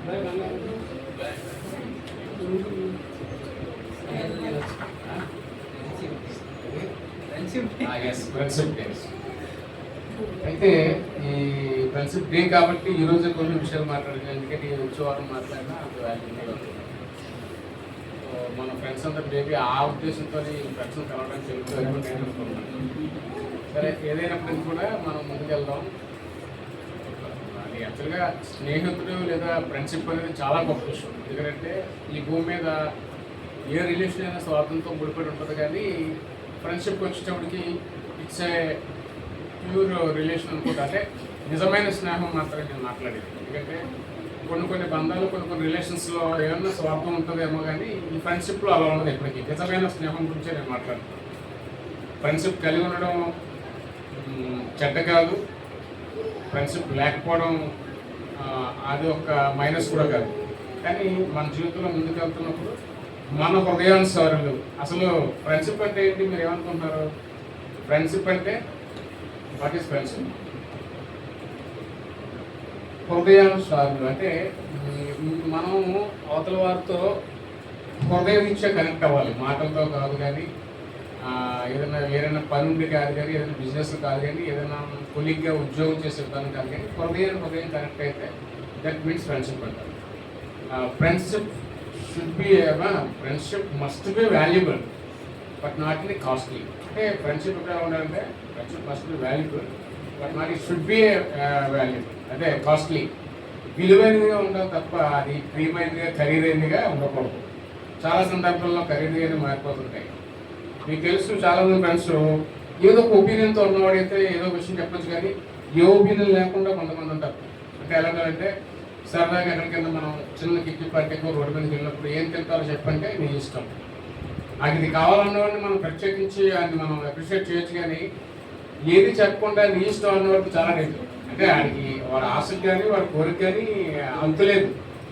అయితే ఈ friendship day కాబట్టి ఈరోజు కొన్ని విషయాలు మాట్లాడాలి. ఎందుకంటే వచ్చే వారం మాట్లాడినా అంత వాల్యూ. మన ఫ్రెండ్స్ అందరూ మేబీ ఆ ఉద్దేశంతో ఫ్రెండ్స్ కలవడానికి నేను అనుకుంటున్నాను. సరే, ఏదైనప్పటికీ కూడా మనం ముందుకెళ్దాం. అది యాక్చువల్గా స్నేహితుడు లేదా ఫ్రెండ్షిప్ అనేది చాలా గొప్ప విషయం. ఎందుకంటే ఈ భూమి మీద ఏ రిలేషన్ అయినా స్వార్థంతో ముడిపడి ఉంటుంది, కానీ ఫ్రెండ్షిప్ వచ్చేటప్పటికి ఇట్స్ ఏ ప్యూర్ రిలేషన్ అనుకుంటా. అంటే నిజమైన స్నేహం మాత్రమే నేను మాట్లాడేది. ఎందుకంటే కొన్ని బంధాలు కొన్ని రిలేషన్స్లో ఏమన్నా స్వార్థం ఉంటుందేమో, కానీ ఈ ఫ్రెండ్షిప్లో అలా ఉండదు. ఎప్పటికీ నిజమైన స్నేహం గురించే నేను మాట్లాడుతున్నాను. ఫ్రెండ్షిప్ కలిగి ఉండడం చెడ్డ కాదు, ఫ్రెండ్షిప్ లేకపోవడం అది ఒక మైనస్ కూడా కాదు. కానీ మన జీవితంలో ముందుకు వెళ్తున్నప్పుడు మన హృదయానుసారులు. అసలు ఫ్రెండ్షిప్ అంటే ఏంటి, మీరు ఏమనుకుంటున్నారు? ఫ్రెండ్షిప్ అంటే వాట్ ఈస్ ఫ్రెండ్షిప్? హృదయానుసారులు అంటే మనం అవతల వారితో హృదయరీత్యా కనెక్ట్ అవ్వాలి. మాటలతో కాదు, కానీ ఏదైనా వేరైనా పని ఉండి కాదు, కానీ ఏదైనా బిజినెస్ కాదు, కానీ ఏదైనా కొలిగ్గా ఉద్యోగం చేసే విధానం కాదు, కానీ హృదయం కనెక్ట్ అయితే దట్ మీన్స్ ఫ్రెండ్షిప్ అంటారు. Friendship should be friendship must be valuable but not in costly. అంటే ఫ్రెండ్షిప్ ఎలా ఉండాలంటే friendship must be valuable but not it should be valuable. అంటే కాస్ట్లీ, విలువైనదిగా ఉండాలి తప్ప అది ప్రియమైనదిగా ఖరీదైనదిగా ఉండకూడదు. చాలా సందర్భాల్లో ఖరీదైనవి మారిపోతుంటాయి. మీకు తెలుసు, చాలామంది ఫ్రెండ్స్ ఏదో ఒక ఒపీనియన్తో ఉన్నవాడైతే ఏదో విషయం చెప్పచ్చు, కానీ ఏ ఒపీనియన్ లేకుండా కొంతమంది ఉంటారు. అంటే ఎలాగంటే సరదాగా ఎక్కడికైనా మనం చిన్న కిట్టి పార్టీకో రోడ్డు మీదకి వెళ్ళినప్పుడు ఏం తింటారో చెప్పంటే నీ ఇష్టం. నాకు ఇది కావాలన్నవాడిని మనం ప్రత్యేకించి అది మనం అప్రిషియేట్ చేయొచ్చు, కానీ ఏది చెప్పకుండా నీ ఇష్టం అన్నవాడికి చాలా రేటు. అంటే వాడికి వాడి ఆశకు కానీ వాడి కోరిక కానీ అంతులేదు.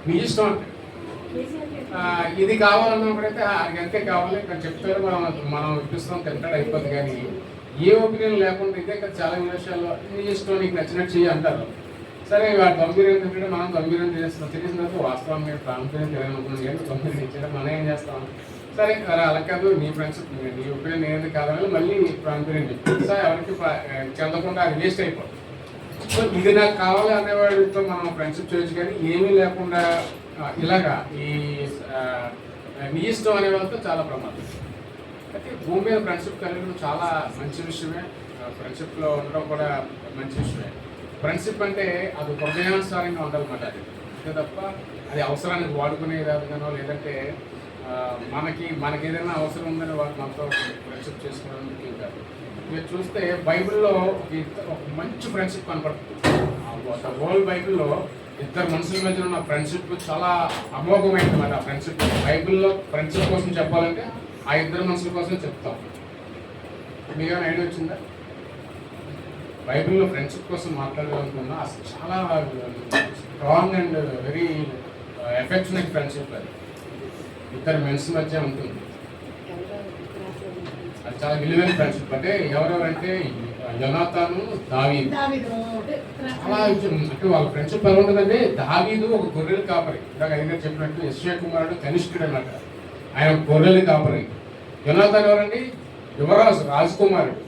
నీ ఇష్టం అంటే ఇది కావాలన్నప్పుడైతే ఆయనకి అంతే కావాలి ఇక్కడ చెప్తారు, మనం ఇప్పిస్తాం, తింటాడు, అయిపోద్ది. కానీ ఏ ఒపీనియన్ లేకుండా ఇదే కదా చాలా విషయాల్లో నీ ఇష్టం, నీకు నచ్చినట్టు చెయ్యి అంటారు. సరే, వాడు గంభీరం తింటే మనం గంభీరం చేస్తాం. తెలిసిన తర్వాత వాస్తవం మీరు ప్రాంతం తెలియనుకున్నాను, కానీ గంభీరం ఇచ్చాడు, మనం ఏం చేస్తాం? సరే, అలా కాదు, నీ ఫ్రెండ్స్ నీ ఒపీనియన్ ఏది కాదని మళ్ళీ ప్రాంతం చెప్తాను. సార్ ఎవరికి చెందకుండా అది వేస్ట్ అయిపోతుంది. సో ఇది నాకు కావాలి అనేవాడితో మనం ఫ్రెండ్షిప్ చేయొచ్చు, కానీ ఏమీ లేకుండా ఇలాగా ఈ నీ ఇష్టం అనే వాళ్ళతో చాలా ప్రమాదం. అయితే భూమి మీద ఫ్రెండ్షిప్ కలిగడం చాలా మంచి విషయమే. ఫ్రెండ్షిప్లో ఉండడం కూడా మంచి విషయమే. ఫ్రెండ్షిప్ అంటే అది హృదయానుసారంగా ఉండాలన్నమాట. అది అంతే తప్ప అది అవసరానికి వాడుకునే విధంగానో, లేదంటే మనకి ఏదైనా అవసరం ఉందని వాళ్ళు మనతో ఫ్రెండ్షిప్ చేసుకోవడానికి కాదు. మీరు చూస్తే బైబిల్లో ఒక మంచి ఫ్రెండ్షిప్ కనపడుతుంది. హోల్ బైబిల్లో ఇద్దరు మనుషుల మధ్య ఉన్న ఫ్రెండ్షిప్ చాలా అమోఘమైంది అన్నమాట. ఆ ఫ్రెండ్షిప్ బైబిల్లో ఫ్రెండ్షిప్ కోసం చెప్పాలంటే ఆ ఇద్దరు మనుషుల కోసం చెప్తాం. మీకు ఏమైనా ఐడియా వచ్చిందా? బైబిల్లో ఫ్రెండ్షిప్ కోసం మాట్లాడాలనుకున్నా అసలు చాలా strong and very affectionate friendship. అది ఇద్దరు మనుషుల మధ్య ఉంటుంది. అది చాలా విలువైన ఫ్రెండ్షిప్. అంటే ఎవరెవరంటే యోనాతాను, దావీదు. చాలా అంటే వాళ్ళ ఫ్రెండ్షిప్ ఎలా ఉంటుందంటే, దావీదు ఒక గొర్రెల కాపరి, ఇందాక అయ్యగారు చెప్పినట్టు యెష్షయి కుమారుడు కనిష్కుడు అన్నమాట. ఆయన గొర్రెల కాపరి. యోనాతాను ఎవరండి? యువరాజు, రాజకుమారుడు.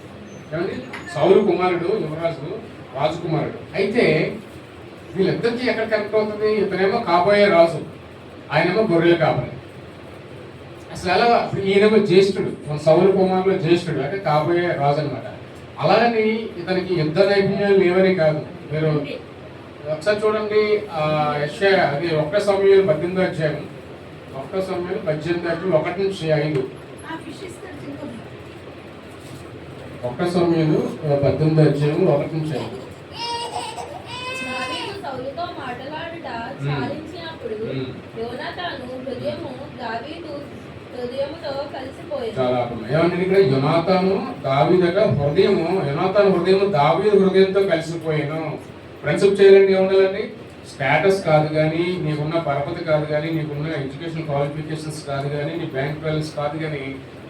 ఏమండి, సౌలు కుమారుడు, యువరాజు, రాజకుమారుడు. అయితే వీళ్ళిద్దరికీ ఎక్కడ కనెక్ట్ అవుతుంది? ఇతనేమో కాబోయే రాజు, ఆయనేమో గొర్రెల కాపరి. అసలు ఎలా? ఈయనేమో జ్యేష్ఠుడు, సౌలు కుమారులో జ్యేష్ఠుడు, అంటే కాబోయే రాజు అనమాట. అలాగని ఇతనికి యుద్ధ నైపుణ్యాలు లేవని కాదు. మీరు ఒకసారి చూడండి, యెషయా అది 1 సమూయేలు 18వ అధ్యాయం, 1 సమూయేలు 18 1 నుంచి 5. 1 సమూయేలు 18వ అధ్యాయం 1 నుంచి 5. ఏమంటే ఇక్కడ యోనాతాను దావీదట హృదయము, యోనాతాను హృదయము దావీదు హృదయంతో కలిసిపోయాను. ఫ్రెండ్షిప్ చేయాలంటే ఏముండాలండి? స్టేటస్ కాదు, కానీ నీకున్న పరపతి కాదు, కానీ నీకున్న ఎడ్యుకేషన్ క్వాలిఫికేషన్స్ కాదు, కానీ నీ బ్యాంక్ బ్యాలెన్స్ కాదు, కానీ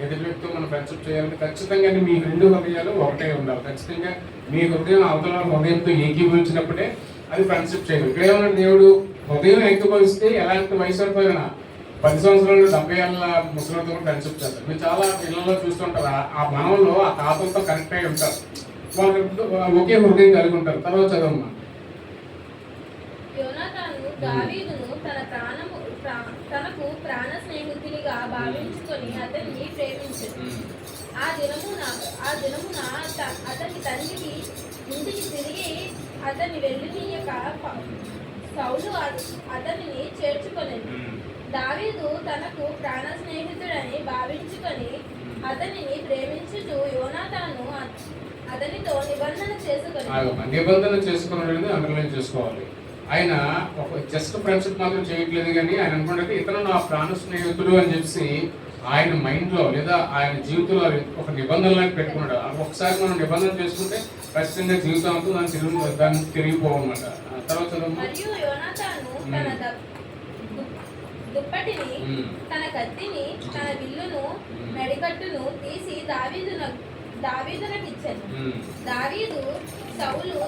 ఎదుటి వ్యక్తితో మనం ఫ్రెండ్షిప్ చేయాలంటే ఖచ్చితంగా మీ 2 హృదయాలు ఒకటే ఉండాలి. ఖచ్చితంగా మీ హృదయం అవతల హృదయంతో ఏకీభవించినప్పుడే అది ఫ్రెండ్షిప్ చేయాలి. ఇక్కడ ఏమన్నా దేవుడు హృదయం ఎక్కువస్తే ఎలాంటి వయసు అయిపోయినా 10 సంవత్సరాలు 70 ఏళ్ళ ముసలితో కూడా ఫ్రెండ్షిప్ చేస్తారు. మీరు చాలా ఇళ్లలో చూస్తుంటారు, ఆ మనవల్లో ఆ తాతలతో కనెక్ట్ అయి ఉంటారు, వాళ్ళు ఒకే హృదయం కలిగి ఉంటారు. తర్వాత చదవమ్మా. యోనాతాను దావీదును తనకు ప్రాణ స్నేహితునిగా భావించుకొని అతన్ని ప్రేమించాడు. ఆ దినమున అతని తండ్రికి ఇంటికి తిరిగి అతన్ని వెళ్ళనీయక సౌలు అతనిని చేర్చుకొనెను. దావీదు తనకు ప్రాణ స్నేహితుడని భావించుకొని అతనిని ప్రేమించుచు యోనాతాను అతనితో నిబంధన చేసుకున్నాడు. అండర్లైన్ చేసుకోవాలి. ఆయన ఒక జస్ట్ ఫ్రెండ్షిప్ మాత్రం చేయట్లేదు, కానీ ఆయన అనుకుంటే ఇతను నా ప్రాణ స్నేహితుడు అని చెప్పి ఆయన మైండ్లో లేదా ఆయన జీవితంలో ఒక నిబంధనలను పెట్టుకున్నాడు. ఒకసారి మనం నిబంధన చేసుకుంటే ఖచ్చితంగా జీవితం అంతా దాన్ని తిరిగిపోవన్నమాట. తర్వాత దుప్పటిని, తన కత్తిని, తన విల్లును, నడికట్టును తీసి దావీదునకు ఇచ్చాను. దావీదు సౌలు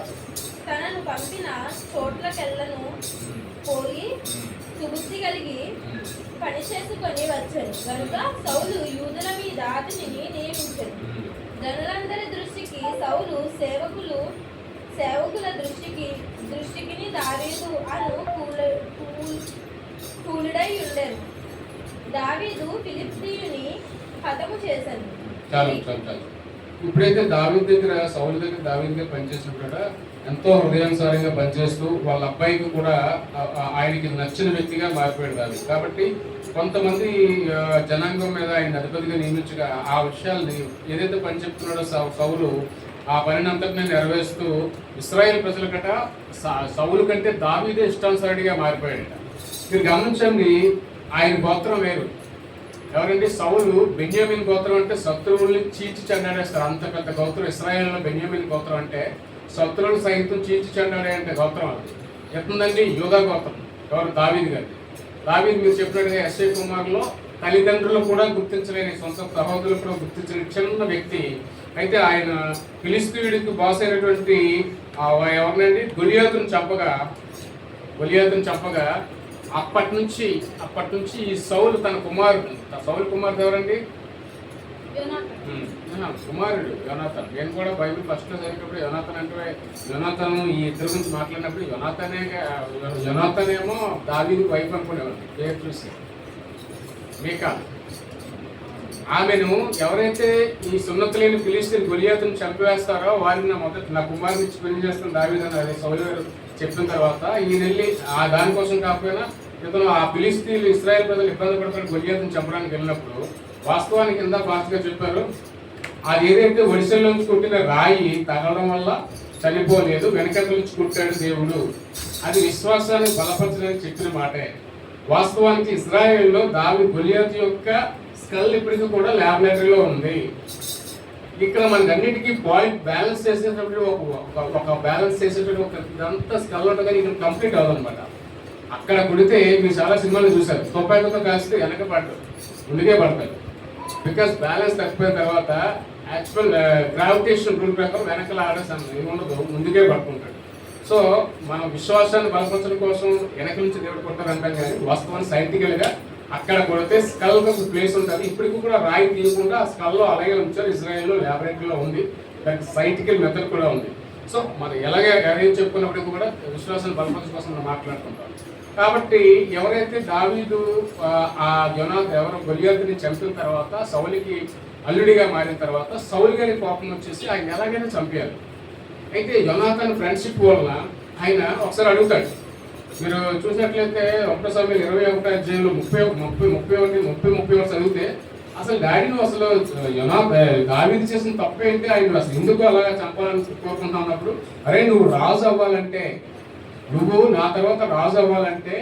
తనను పంపిన చోట్లకెళ్ళను పోయి సుబుద్ధి కలిగి పని చేసుకొని వచ్చాను కనుక సౌలు యూదుల మీద అతనిని నియమించాడు. జనులందరి దృష్టికి సౌలు సేవకుల దృష్టికి దావీదు అను కూలుడై ఉండేను. దావీదు ఫిలిష్తీయుని హతము చేశాను. ఇప్పుడైతే దావీదు దగ్గర సౌలు దగ్గర దావీదు దగ్గర పనిచేసినప్పుడు ఎంతో హృదయానుసారంగా పనిచేస్తూ వాళ్ళ అబ్బాయికి కూడా ఆయనకి నచ్చిన వ్యక్తిగా మారిపోయాడు దావీదు. కాబట్టి కొంతమంది జనాంగం మీద ఆయన అధిపతిగా నియమించగా ఆ విషయాల్ని ఏదైతే పని చెప్తున్నాడో సౌలు ఆ పనిని అంతటిని నెరవేరుస్తూ ఇశ్రాయేల్ ప్రజల కట సౌలు కంటే దావీదే ఇష్టానుసారిగా మారిపోయాడట. మీరు గమనించండి, ఆయన గోత్రం వేరు. ఎవరండి? సౌలు బెన్యామీన్ గోత్రం అంటే శత్రువుల్ని చీల్చి చెండాడేస్తారు. అంత పెద్ద గోత్రం ఇశ్రాయేల్లో బెన్యామీన్ గోత్రం అంటే శత్రువులు సైతం చీల్చి చెండాడే అంటే గోత్రం అది. ఎట్లుందండి? యూదా గోత్రం. ఎవరు? దావీదు గారి. దావీదు మీరు చెప్పినట్టుగా ఎస్ఐ కుమార్లో తల్లిదండ్రులు కూడా గుర్తించలేని, సొంత సహోదరులు కూడా గుర్తించలేని చిన్న వ్యక్తి. అయితే ఆయన ఫిలిష్తీయుడికి బాస్ అయినటువంటి ఎవరినండి గొలియాతును చంపగా అప్పటి నుంచి ఈ సౌలు తన కుమారుడు, సౌలు కుమారుడు ఎవరండి? కుమారుడు యోనాతాన్. నేను కూడా బైబిల్ ఫస్ట్ లో చదివినప్పుడు యోనాతాను ఈ ఇద్దరు గురించి మాట్లాడినప్పుడు యోనాతానేమో దావీదు వైఫ్ అనుకునేవాడు పేరు చూసి. మీకాల్ ఆమెను ఎవరైతే ఈ సున్నతి లేని ఫిలిష్తీయుని గొలియాతును చంపివేస్తారో వారిని నా కుమారుని ఇచ్చి పెళ్లి చేస్తున్న దావీదు అని సౌలు గారు చెప్పిన తర్వాత ఈయన వెళ్ళి ఆ దానికోసం కాకపోయినా ఇతను ఆ ఫిలిష్తీయులు ఇశ్రాయేల్ ప్రజలు ఇబ్బంది పడతారు గొలియాతును చంపడానికి వెళ్ళినప్పుడు వాస్తవానికి కింద ఫాస్ట్గా చెప్పారు, అది ఏదైతే ఒడిశల్లో నుంచి కుట్టిన రాయి తగలడం వల్ల చనిపోలేదు, వెనకల నుంచి కుట్టాడు దేవుడు. అది విశ్వాసాన్ని బలపరచడానికి చెప్పిన మాటే. వాస్తవానికి ఇశ్రాయేల్లో గొలియాతు యొక్క స్కల్ ఇప్పటికీ కూడా ల్యాబొరేటరీలో ఉంది. ఇక్కడ మనకి అన్నిటికీ పాయింట్ బ్యాలెన్స్ చేసేటప్పుడు ఒక బ్యాలెన్స్ చేసేటప్పుడు ఇదంతా స్కల్ ఉంటుంది, కానీ ఇక్కడ కంప్లీట్ అవ్వదన్నమాట. అక్కడ కుడితే మీరు చాలా సినిమాలు చూసారు, తొప్పాయితో కాస్తే వెనక పడతారు, ముందుకే పడతారు. బికాస్ బ్యాలెన్స్ తప్పిపోయిన తర్వాత యాక్చువల్ గ్రావిటేషన్ రూల్ ప్రకారం వెనకల ఆడేసాను ఏముండదు, ముందుకే పడుకుంటాడు. సో మనం విశ్వాసాన్ని బలపరచడం కోసం వెనక నుంచి దేవుడు కొట్టారంటాం, కానీ వాస్తవాన్ని సైంటిఫికల్గా అక్కడ కొడితే స్కల్ ఒక ప్లేస్ ఉంటుంది. ఇప్పటికి కూడా రాయి తీయకుండా ఆ స్కల్లో అలాగే ఉంచారు. ఇజ్రాయెల్లో ల్యాబొరేటరీలో ఉంది, దానికి సైంటిఫికల్ మెథడ్ కూడా ఉంది. సో మనం ఎలాగే ఏం చెప్పుకున్నప్పటికీ కూడా విశ్వాసాన్ని బలపరచడం కోసం మనం మాట్లాడుకుంటాం. కాబట్టి ఎవరైతే దావీదు ఎవరో గొలియాతుని చంపిన తర్వాత సౌలుకి అల్లుడిగా మారిన తర్వాత సౌలు గారి కోపం వచ్చేసి ఆయన ఎలాగైనా చంపారు. అయితే యోనాతాను ఫ్రెండ్షిప్ వలన ఆయన ఒకసారి అడుగుతాడు. మీరు చూసినట్లయితే 1 సమయం 21 అధ్యాయంలో 30 చదివితే అసలు డాడీను అసలు దావీదు చేసిన తప్పేంటి, ఆయన అసలు ఎందుకు అలాగా చంపాలని కోరుకుంటా ఉన్నప్పుడు, అరే నువ్వు రాజు అవ్వాలంటే, నువ్వు నా తర్వాత రాజు అవ్వాలంటే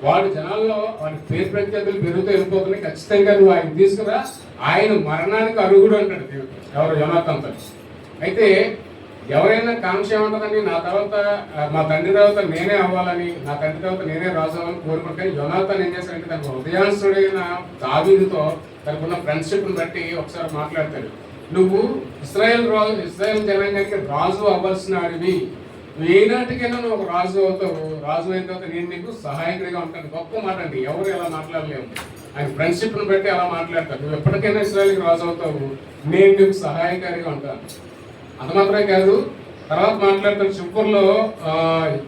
వాడి జనాల్లో వాడి పేరు ప్రఖ్యాతులు పెరుగుతూ వెళ్ళిపోతున్నాయి, ఖచ్చితంగా నువ్వు ఆయన తీసుకురా, ఆయన మరణానికి అర్హుడు అంటాడు దేవుడు. ఎవరు? యోనాతానుతో. అయితే ఎవరైనా కాంక్ష ఏమంటుందండి, నా తర్వాత మా తండ్రి తర్వాత నేనే అవ్వాలని, నా తండ్రి తర్వాత నేనే రాజు అవ్వాలని కోరుకుంటే, యోనాతాను ఏం చేస్తాడంటే తన హృదయాన్సుడైన దావీదుతో తనకున్న ఫ్రెండ్షిప్ని బట్టి ఒకసారి మాట్లాడతాడు. నువ్వు ఇశ్రాయేల్ జనాంగానికి రాజు అవ్వాల్సిన వాడివి, నువ్వు ఏనాటికైనా నువ్వు ఒక రాజు అవుతావు, రాజు అయిన తర్వాత నేను నీకు సహాయకుడిగా ఉంటాను. గొప్ప మాట అండి, ఎవరు ఎలా మాట్లాడలేము. ఆయన ఫ్రెండ్షిప్ను బట్టి అలా మాట్లాడతాడు. నువ్వు ఎప్పటికైనా ఇశ్రాయేలుకి రాజు అవుతావు, నేను నీకు సహాయకారిగా ఉంటాను. అంత మాత్రమే కాదు, తర్వాత మాట్లాడతాడు చివరిలో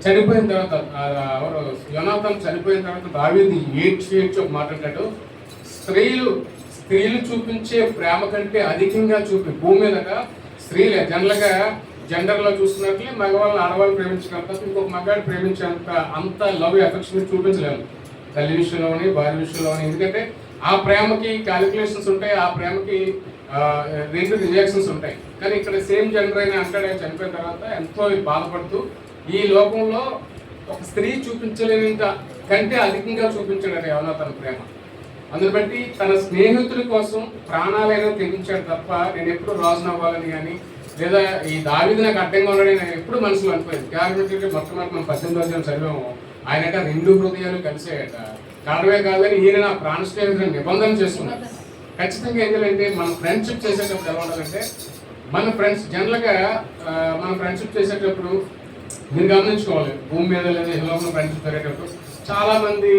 చనిపోయిన తర్వాత ఎవరు యోనాతాను చనిపోయిన తర్వాత దావీదు ఏడ్చి ఒక మాట్లాడాడు, స్త్రీలు చూపించే ప్రేమ కంటే అధికంగా భూమి మీదట స్త్రీలే జనరల్గా జెండర్లో చూస్తున్నట్లే మగవాళ్ళని ఆడవాళ్ళు ప్రేమించినంత ఇంకొక మగాడు ప్రేమించేంత అంత లవ్ ఎఫెక్షన్ చూపించలేము తల్లి విషయంలోని భార్య విషయంలోని. ఎందుకంటే ఆ ప్రేమకి క్యాలిక్యులేషన్స్ ఉంటాయి, ఆ ప్రేమకి రెండు రియాక్షన్స్ ఉంటాయి. కానీ ఇక్కడ సేమ్ జెండర్ అయినా అంటాడే చనిపోయిన తర్వాత ఎంతో బాధపడుతూ ఈ లోకంలో ఒక స్త్రీ చూపించలేనంత కంటే అధికంగా చూపించాడట యోనాతాను ప్రేమ. అందుని బట్టి తన స్నేహితుల కోసం ప్రాణాలైనా తెగించాడు తప్ప నేను ఎప్పుడు రాజును అవ్వాలని కానీ లేదా ఈ దావీదు నాకు అడ్డంగా ఉన్నాడని నేను ఎప్పుడు మనసులో అనుకోలేదు. కారణం మొట్టమొదటి మనం 18వ చదివాము, ఆయనట 2 హృదయాలు కలిసాయట. కారణమే కాదని ఈయన నా ప్రాణ స్నేహితులను నిబంధన చేసుకున్నాడు. ఖచ్చితంగా ఏం చేయాలంటే మనం ఫ్రెండ్షిప్ చేసేటప్పుడు ఎలా ఉండాలంటే మన ఫ్రెండ్స్ జనరల్గా మనం ఫ్రెండ్షిప్ చేసేటప్పుడు మీరు గమనించుకోవాలి, భూమి మీద లేదా లోపల ఫ్రెండ్షిప్ జరిగేటప్పుడు చాలా మంది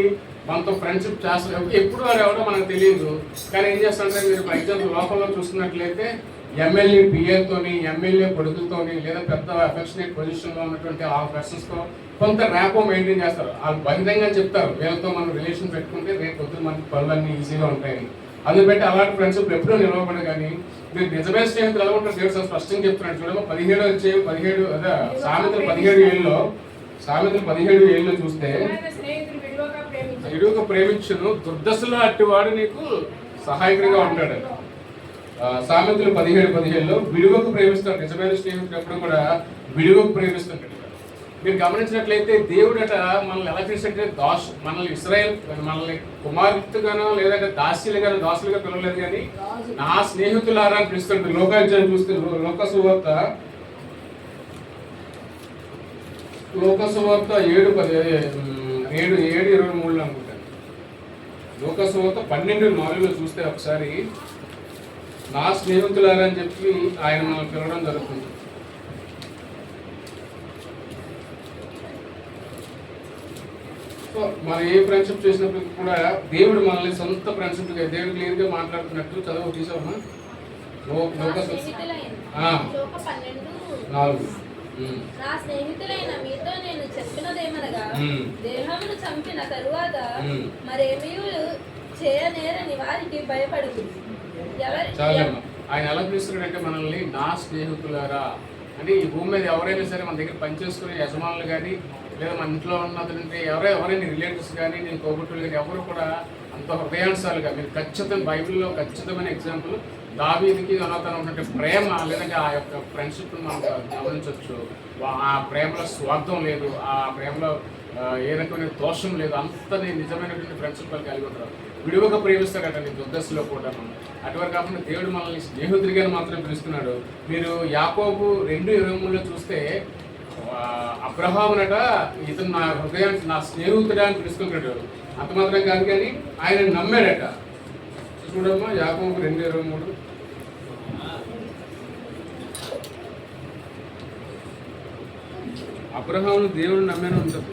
మనతో ఫ్రెండ్షిప్ చేస్తారు. ఎప్పుడు వాడు ఎవడో మనకు తెలియదు. కానీ ఏం చేస్తారంటే మీరు ఫర్ ఎగ్జాంపుల్ లోకంలో చూస్తున్నట్లయితే ఎమ్మెల్యే పిఏతోని, ఎమ్మెల్యే కొడుకులతోని లేదా పెద్ద అఫెక్షనేట్ పొజిషన్లో ఉన్నటువంటి ఆ పర్సన్స్తో కొంత ర్యాపో మెయింటైన్ చేస్తారు. వాళ్ళు బహిరంగంగా చెప్తారు, వీళ్ళతో మనం రిలేషన్ పెట్టుకుంటే రేపు పొద్దున మనకి పనులన్నీ ఈజీగా ఉంటాయని. అందుకు బట్టి అలాంటి ఫ్రెండ్షిప్ ఎప్పుడూ నిలవబడి. కానీ మీరు నిజమైన స్నేహితులు ఎలా ఉంటారు దేవుడు స్పష్టంగా చెప్తున్నాడు. చూడమో 17 అదే సామెతలు 17 చూస్తే విడువక ప్రేమించును దుర్దశలో అట్టివాడు నీకు సహాయకుడిగా ఉంటాడు. సామెతలు 17:17 విడువకు ప్రేమిస్తాడు. నిజమైన స్నేహితుడు ఎప్పుడు కూడా విడువకు ప్రేమిస్తుంటాడు. మీరు గమనించినట్లయితే దేవుడట మనల్ని ఎలా చేసినట్టే మనల్ని ఇశ్రాయేల్ మనల్ని కుమార్తెగానో లేదంటే దాసులుగా పిలవలేదు, కానీ నా స్నేహితులారా అని పిలుస్తుంటారు. లోకాధ్యాయం చూస్తే లోకసువార్త 7:23 అనుకుంటాను. లోకసువార్త 12:4 చూస్తే ఒకసారి నా స్నేహితులారా అని చెప్పి ఆయన మనల్ని పిలవడం జరుగుతుంది. మనం ఏ ఫ్రెండ్షిప్ చేసినప్పుడు కూడా దేవుడు మనల్ని సొంత ఫ్రెండ్షిప్ దేవుడు క్లియర్గా మాట్లాడుతున్నట్టు చదువు తీసామా 4. నా స్నేహితులైన మీతో నేను చెప్పినదేమనగా దేహమును చంపిన తరువాత మరేమీ చేయనేరని వారికి భయపడదు. చాలమ్మా, ఆయన ఎలా పిలుస్తున్నాడంటే మనల్ని నా స్నేహితులారా అంటే ఈ భూమి మీద ఎవరైనా సరే మన దగ్గర పనిచేసుకునే యజమానులు కానీ లేదా మన ఇంట్లో ఉన్నదంటే ఎవరైనా రిలేటివ్స్ కానీ నేను కోబుట్టులు కానీ ఎవరు కూడా అంత హృదయానుసారులుగా మీరు ఖచ్చితంగా బైబిల్లో ఖచ్చితమైన ఎగ్జాంపుల్ దావీదుకి యోనాతాను ఉన్నటువంటి ప్రేమ లేదంటే ఆ యొక్క ఫ్రెండ్షిప్ను మనం గమనించవచ్చు. ఆ ప్రేమలో స్వార్థం లేదు, ఆ ప్రేమలో ఏ రకమైన దోషం లేదు. అంత నిజమైనటువంటి ఫ్రెండ్షిప్ వాళ్ళు కలిగి ఉంటారు. విడువక ప్రేమిస్తాడటండి దుర్దశలో కూడా. అటువరకు కాకుండా దేవుడు మనల్ని స్నేహితుడిగా మాత్రం పిలుస్తున్నాడు. మీరు యాకోబు 2:23 చూస్తే అబ్రహామునట ఇతను నా హృదయానికి నా స్నేహితుడా అని పిలుస్తున్నాడు. అంత మాత్రం కాదు కానీ ఆయన నమ్మాడట. చూడమ్మా యాకోబు 2:23 అబ్రహామును దేవుడు నమ్మాను ఉంటుంది.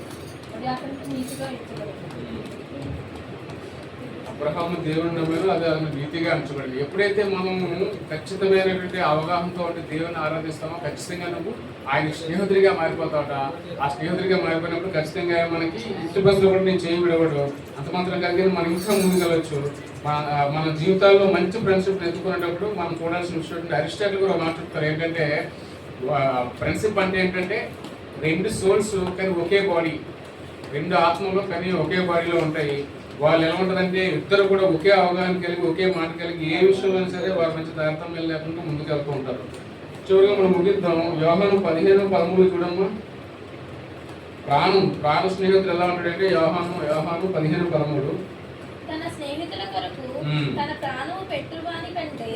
అబ్రహాము దేవుని నమ్మారు, అది నీతిగా అంచబడింది. ఎప్పుడైతే మనము ఖచ్చితమైనటువంటి అవగాహనతో ఉంటే దేవుని ఆరాధిస్తామో ఖచ్చితంగా నువ్వు ఆయన స్నేహితుడిగా మారిపోతావట. ఆ స్నేహితుడిగా మారిపోయినప్పుడు ఖచ్చితంగా మనకి ఇంటి బస్సులో కూడా నేను చేయి విడవడు అంత మాత్రం కలిగి మనం ఇంకా ముందుకెళ్ళచ్చు. మన జీవితాల్లో మంచి ఫ్రెండ్షిప్ ఎత్తుకునేటప్పుడు మనం చూడాల్సిన విషయం అరిస్టాటిల్ కూడా మాట్లాడతారు. ఏంటంటే ఫ్రెండ్షిప్ అంటే ఏంటంటే 2 సోల్స్ కానీ ఒకే బాడీ, 2 ఆత్మలు కానీ ఒకే బాడీలో ఉంటాయి. వాళ్ళు ఎలా ఉంటుందంటే ఇద్దరు కూడా ఒకే అవగాహన కలిగి ఒకే మాట కలిగి ఏ విషయంలో సరే వారి మంచి తారతమ్యం లేకుండా ముందుకు వెళ్తూ ఉంటారు. చివరిగా మనం ముగిద్దాం. యోహాను 15:13 చూడమ్మా. ప్రాణ స్నేహితులు ఎలా ఉంటాడంటే యోహాను 15:13 తన స్నేహితుల కొరకు తన ప్రాణము పెట్టువాని కంటే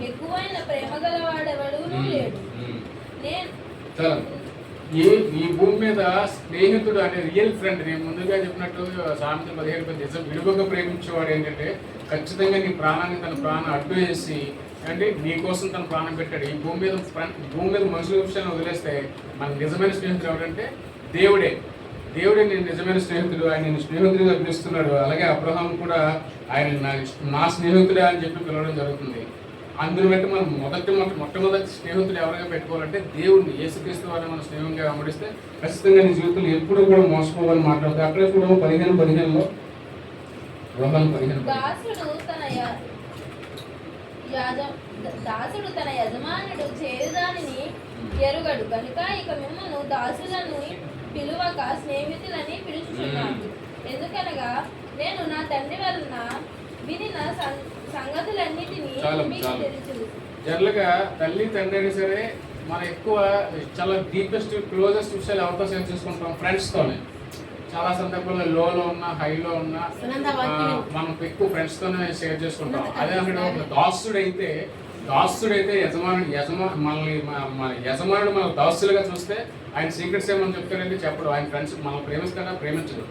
ఎక్కువైన ప్రేమ గలవాడెవడూ లేడు. ఈ భూమి మీద స్నేహితుడు అనే రియల్ ఫ్రెండ్, నేను ముందుగా చెప్పినట్టు సామెతలు 17 నిజం విలువగా ప్రేమించేవాడు ఏంటంటే ఖచ్చితంగా నీ ప్రాణాన్ని తన ప్రాణం అడ్డు వేసి అంటే నీ కోసం తన ప్రాణం పెట్టాడు. ఈ భూమి మీద మనుషుల విషయాన్ని వదిలేస్తే మన నిజమైన స్నేహితుడు ఎవరంటే దేవుడే. దేవుడే నేను నిజమైన స్నేహితుడు, ఆయన నేను స్నేహితుడిగా పిలుస్తున్నాడు. అలాగే అబ్రహాం కూడా ఆయన నా స్నేహితుడే అని చెప్పి పిలవడం జరుగుతుంది. అందుని బట్టి మనం మొట్టమొదటి స్నేహితుడు ఎవరిగా పెట్టుకోవాలంటే దేవుడిని, యేసుక్రీస్తు వారిని మన స్నేహంగా అమరిస్తే ఖచ్చితంగా నీ జీవితంలో ఎప్పుడు కూడా మోసపోవాలని మాట్లాడుతుంది. అక్కడే కూడా 15:15 దాసుడు తన యజమానుడు చేయుదానిని ఎరుగడు కనుక ఇక మిమ్మల్ని దాసులను పిలువక స్నేహితులని పిలుచుచున్నాను. ఎందుకనగా నేను నా తండ్రి వలన వినిన సంగతులన్నిటినీ మీకు తెలుసు. జనరల్గా తల్లి తండ్రి అయినా సరే మనం ఎక్కువ చాలా డీపెస్ట్ క్లోజెస్ట్ విషయాలు ఎవరితో షేర్ చేసుకుంటాం? ఫ్రెండ్స్తోనే. చాలా సందర్భాల్లో లోలో ఉన్న హైలో ఉన్న మనం ఎక్కువ ఫ్రెండ్స్తోనే షేర్ చేసుకుంటాం. అదే అంటే ఒక దాసుడైతే మన యజమానుడు మన దాసులుగా చూస్తే ఆయన సీక్రెట్స్ ఏమని చెప్తాడంటే చెప్పడు. ఆయన ఫ్రెండ్స్ మనం ప్రేమిస్తాడా? ప్రేమించడు.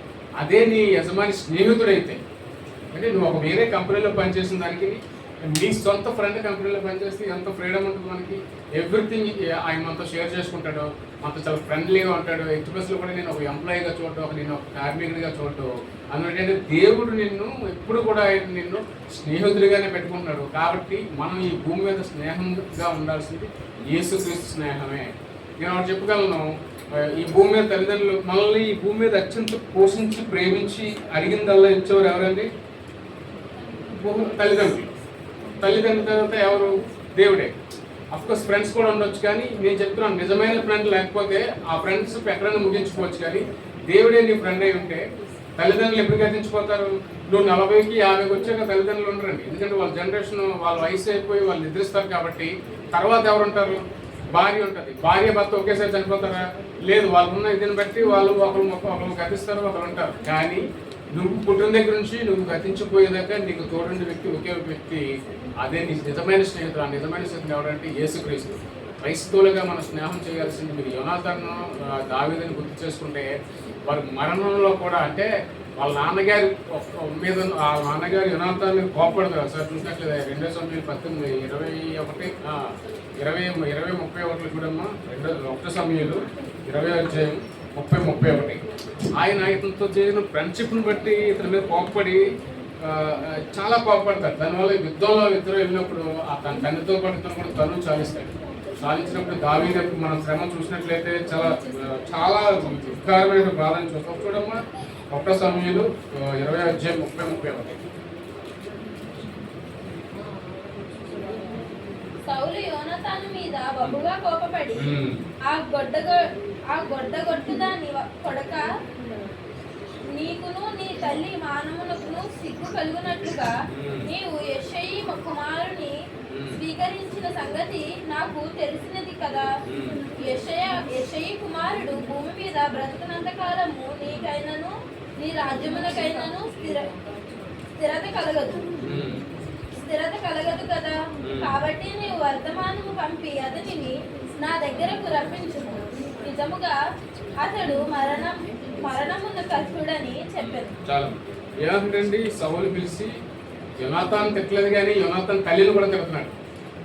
అదే నీ యజమాని స్నేహితుడైతే, అంటే నువ్వు ఒక వేరే కంపెనీలో పనిచేసిన దానికి నీ సొంత ఫ్రెండ్ కంపెనీలో పనిచేస్తే ఎంత ఫ్రీడమ్ ఉంటుంది మనకి. ఎవ్రీథింగ్ ఆయన మనతో షేర్ చేసుకుంటాడు, మనతో చాలా ఫ్రెండ్లీగా ఉంటాడు. ఎట్టి బస్సులో కూడా నేను ఒక ఎంప్లాయీగా చూడటం, నేను ఒక కార్మికుడిగా చూడటం. అందుకంటే దేవుడు నిన్ను ఎప్పుడు కూడా నిన్ను స్నేహితుడిగానే పెట్టుకుంటున్నాడు. కాబట్టి మనం ఈ భూమి మీద స్నేహంగా ఉండాల్సింది యేసుక్రీస్తు స్నేహమే. నేను ఒకటి చెప్పగలను, ఈ భూమి మీద తల్లిదండ్రులు మనల్ని ఈ భూమి మీద అత్యంత పోషించి ప్రేమించి అడిగిందల్లా ఇచ్చేవారు ఎవరండి? తల్లిదండ్రుల తర్వాత ఎవరు? దేవుడే. అఫ్కోర్స్ ఫ్రెండ్స్ కూడా ఉండొచ్చు, కానీ నేను చెప్తున్నాను నిజమైన ఫ్రెండ్ లేకపోతే ఆ ఫ్రెండ్స్ ఎక్కడైనా ముగించుకోవచ్చు. కానీ దేవుడే నీ ఫ్రెండ్ అయి ఉంటే తల్లిదండ్రులు ఎప్పుడు గతించిపోతారు? నువ్వు 40కి 50కి వచ్చాక తల్లిదండ్రులు ఉండరండి. ఎందుకంటే వాళ్ళ జనరేషన్, వాళ్ళ వయసు అయిపోయి వాళ్ళు నిద్రిస్తారు. కాబట్టి తర్వాత ఎవరు ఉంటారు? భార్య ఉంటుంది. భార్య భర్త ఒకేసారి చనిపోతారా? లేదు. వాళ్ళు ఉన్న ఇదిని బట్టి వాళ్ళు ఒకరు గతిస్తారు, ఒకరు ఉంటారు. కానీ నువ్వు పుట్టిన దగ్గర నుంచి నువ్వు గతించిపోయేదాకా నీకు తోడుండే వ్యక్తి ఒకే వ్యక్తి, అదే నీ నిజమైన స్నేహితుడు. ఆ నిజమైన స్నేహితుడు ఎవరంటే యేసుక్రీస్తు. క్రైస్తవులుగా మనం స్నేహం చేయాల్సింది. మీరు యోనాతాను, దావీదుని గుర్తు చేసుకుంటే వారి మరణంలో కూడా, అంటే వాళ్ళ నాన్నగారి మీద ఆ నాన్నగారు యోనాతాను మీద కోపడతారు. సార్ చూసినట్లేదు 2 సమయాలు 19, 20, 31 చూడమ్మా. 1 సమయాలు 20:30-31. ఆయన ఇతనితో చేసిన ఫ్రెండ్షిప్ని బట్టి ఇతని మీద కోపపడి చాలా కోపపడతాడు. దానివల్ల యుద్ధంలో ఇద్దరు వెళ్ళినప్పుడు తన తండ్రితో పాటు ఇతను కూడా తను చాలిస్తాడు. చాలించినప్పుడు దావీదు మనం శ్రమ చూసినట్లయితే చాలా చాలా దుఃఖకరమైన బాధని చూస్తాం. చూడమ్మా 1 సమయాలు 20:30-31. సౌలు యోనాతాను మీద బహుగా కోపపడి ఆ గొడ్డగొట్టు దాని కొడక, నీకును నీ తల్లి మానవునకును సిగ్గు కలుగునట్లుగా నీవు యెష్షయి కుమారుని స్వీకరించిన సంగతి నాకు తెలిసినది కదా. యెష్షయి కుమారుడు భూమి మీద బ్రతుకున్నంత కాలము నీకైనను నీ రాజ్యమునకైనను స్థిరత కలగదు కదా. కాబట్టి నీవు వర్తమానము పంపి అతనిని నా దగ్గరకు రప్పించుము. నిజముగా అతడు మరణమున్న కర్తుడని చెప్పాను. చాలా ఏమంటండి, సౌలు పిలిచి యోనాతాను తిట్టలేదు, కానీ యోనాతాను తల్లిని కూడా తిడుతున్నాడు.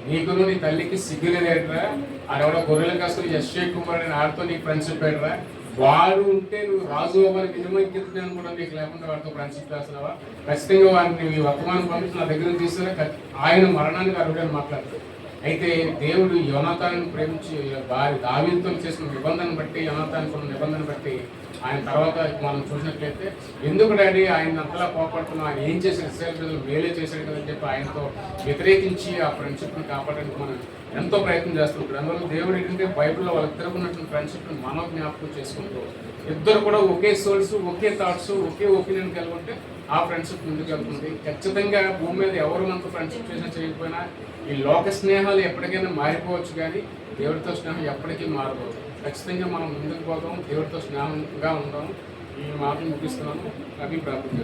నీకును నీ తల్లికి సిగ్గులేదేట్రా? ఆడెవడో గొర్రెల కాసులు యెష్షయి కుమారుడు, ఆడితో నీకు ఫ్రెండ్షిప్ పెట్టరా? వాడు ఉంటే నువ్వు రాజు అవ్వడానికి నిజమైక్యతను కూడా నీకు లేకుండా వాడితో ఫ్రెండ్షిప్ చేస్తున్నావా? ఖచ్చితంగా వాడిని ఈ వర్తమానం పంపించి నా దగ్గర తీసుకురా, ఆయన మరణానికి అర్హుడని మాట్లాడతాడు. అయితే దేవుడు యోనాతాను ప్రేమించి దావీదుతో చేసిన నిబంధన బట్టి, యోనాతానుకు ఉన్న నిబంధన బట్టి ఆయన తర్వాత మనం చూసినట్లయితే, ఎందుకు డాడీ ఆయన అంతలా కోపడుతున్నాం, ఆయన ఏం చేశాడు, ఇశ్రాయేలు ప్రజలు మేలే చేశాడు కదని చెప్పి ఆయనతో వ్యతిరేకించి ఆ ఫ్రెండ్షిప్ని కాపాడడానికి మనం ఎంతో ప్రయత్నం చేస్తుంటాడు. అందువల్ల దేవుడు ఏంటంటే బైబిల్లో వాళ్ళిద్దరు ఉన్నటువంటి ఫ్రెండ్షిప్ని మనం జ్ఞాపకం చేసుకుంటూ, ఇద్దరు కూడా ఒకే సోల్స్, ఒకే థాట్స్, ఒకే ఒపీనియన్ కలిగి ఉంటే ఆ ఫ్రెండ్షిప్ ముందుకు వెళ్తుంది. ఖచ్చితంగా భూమి మీద ఎవరు మనతో ఫ్రెండ్షిప్ చేసినా చేయకపోయినా ఈ లోక స్నేహాలు ఎప్పటికైనా మారిపోవచ్చు, కానీ దేవుడితో స్నేహం ఎప్పటికీ మారబోదు. ఖచ్చితంగా మనం ముందుకు పోదాం, దేవుడితో స్నేహంగా ఉందాం. ఈ మాటలు ముగిస్తున్నాను. అవి ప్రార్థన.